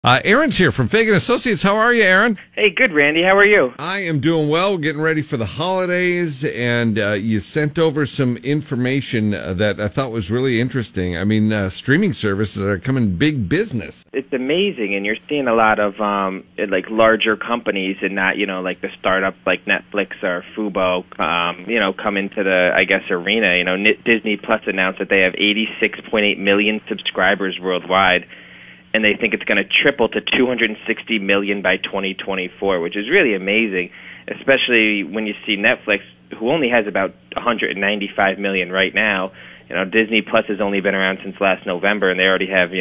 Aaron's here from Fagan Associates. How are you, Aaron? Hey, good, Randy. How are you? I am doing well. Getting ready for the holidays, and you sent over some information that I thought was really interesting. I mean, streaming services are coming big business. It's amazing, and you're seeing a lot of like larger companies, and not like the startups like Netflix or Fubo, come into the arena. Disney Plus announced that they have 86.8 million subscribers worldwide. And they think it's going to triple to 260 million by 2024, which is really amazing, especially when you see Netflix, who only has about 195 million right now. Disney Plus has only been around since last November, and they already have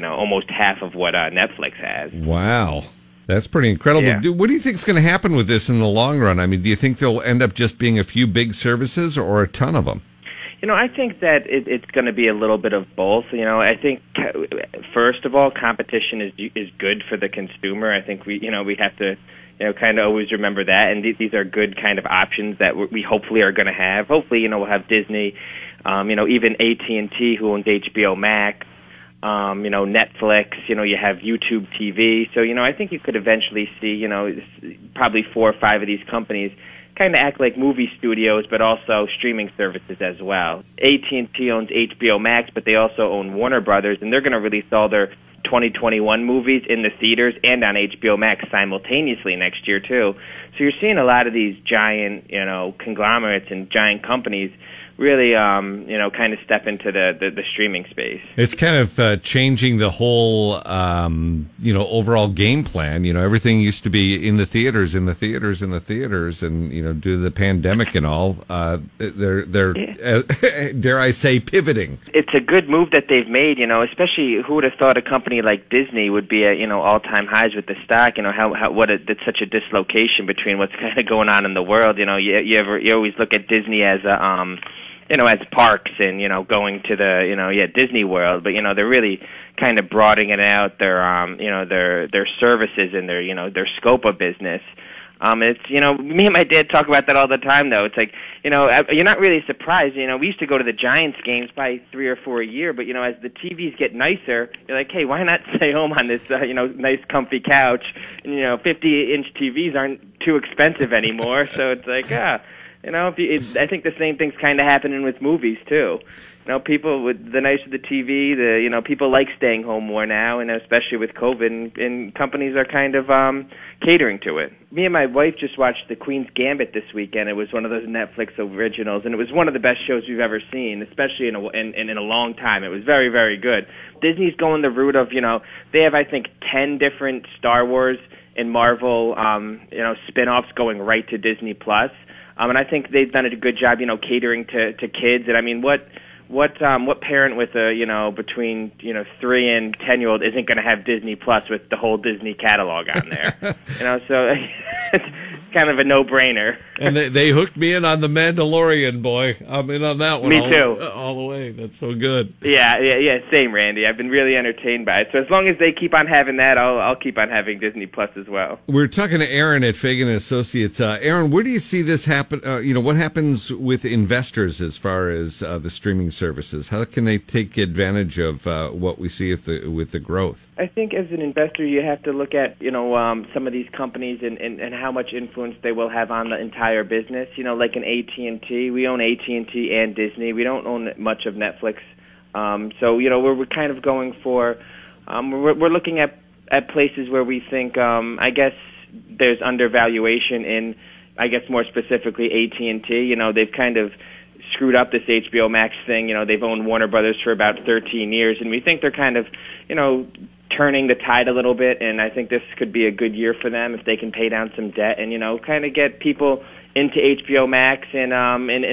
almost half of what Netflix has. Wow. That's pretty incredible. Yeah. What do you think is going to happen with this in the long run? I mean, do you think there'll end up just being a few big services or a ton of them? I think that it's going to be a little bit of both. I think first of all, competition is good for the consumer. I think we have to kind of always remember that, and these are good kind of options that we hopefully are going to have. Hopefully, we'll have Disney, even AT&T, who owns HBOMax, Netflix. You have YouTube TV. So I think you could eventually see probably 4 or 5 of these companies kind of act like movie studios, but also streaming services as well. AT&T owns HBOMax, but they also own Warner Brothers, and they're going to release all their 2021 movies in the theaters and on HBO Max simultaneously next year too. So you're seeing a lot of these giant, conglomerates and giant companies really, kind of step into the streaming space. It's kind of changing the whole, overall game plan. Everything used to be in the theaters, and due to the pandemic and all, they're dare I say, pivoting. It's a good move that they've made, especially who would have thought a company like Disney would be at, all-time highs with the stock, it's such a dislocation between what's kind of going on in the world. You always look at Disney as a, as parks and, going to the, Disney World, but, they're really kind of broadening it out, their services and their scope of business. It's, me and my dad talk about that all the time, though. It's like, you're not really surprised. We used to go to the Giants games probably 3 or 4 a year, but, as the TVs get nicer, you're like, hey, why not stay home on this, nice comfy couch? And, 50-inch TVs aren't too expensive anymore, so it's like, I think the same thing's kind of happening with movies too. People with the nicer the TV, people like staying home more now, and especially with COVID, and companies are kind of catering to it. Me and my wife just watched The Queen's Gambit this weekend. It was one of those Netflix originals, and it was one of the best shows we've ever seen, especially in a long time. It was very, very good. Disney's going the route of, they have, I think, 10 different Star Wars and Marvel, spin-offs going right to Disney Plus. And I think they've done a good job, catering to kids. And I mean, what parent with a, between 3 and 10-year-old isn't going to have Disney Plus with the whole Disney catalog on there? So it's kind of a no-brainer. And they hooked me in on The Mandalorian, boy. I'm in on that one. Me too. All the way. That's so good. Yeah. Same, Randy. I've been really entertained by it. So as long as they keep on having that, I'll keep on having Disney Plus as well. We're talking to Aaron at Fagan Associates. Aaron, where do you see this happen? What happens with investors as far as the streaming services? How can they take advantage of what we see with the growth? I think as an investor, you have to look at some of these companies and how much influence they will have on the entire business. Like an AT&T, we own AT&T and Disney. We don't own much of Netflix. So we're kind of going for we're looking at places where we think I guess there's undervaluation in, I guess more specifically AT&T. They've kind of screwed up this HBO Max thing. They've owned Warner Brothers for about 13 years, and we think they're kind of, turning the tide a little bit, and I think this could be a good year for them if they can pay down some debt and, kind of get people into HBO Max and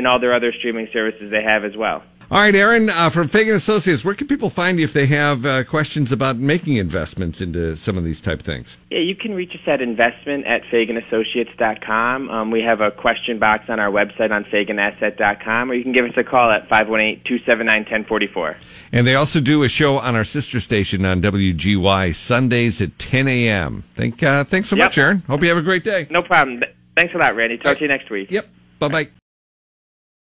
all their other streaming services they have as well. All right, Aaron, from Fagan Associates, where can people find you if they have questions about making investments into some of these type things? Yeah, you can reach us at investment@FaganAssociates.com. We have a question box on our website on FaganAsset.com, or you can give us a call at 518-279-1044. And they also do a show on our sister station on WGY Sundays at 10 a.m. Thanks so much, Aaron. Hope you have a great day. No problem. Thanks a lot, Randy. Talk to you next week. Yep. Bye-bye.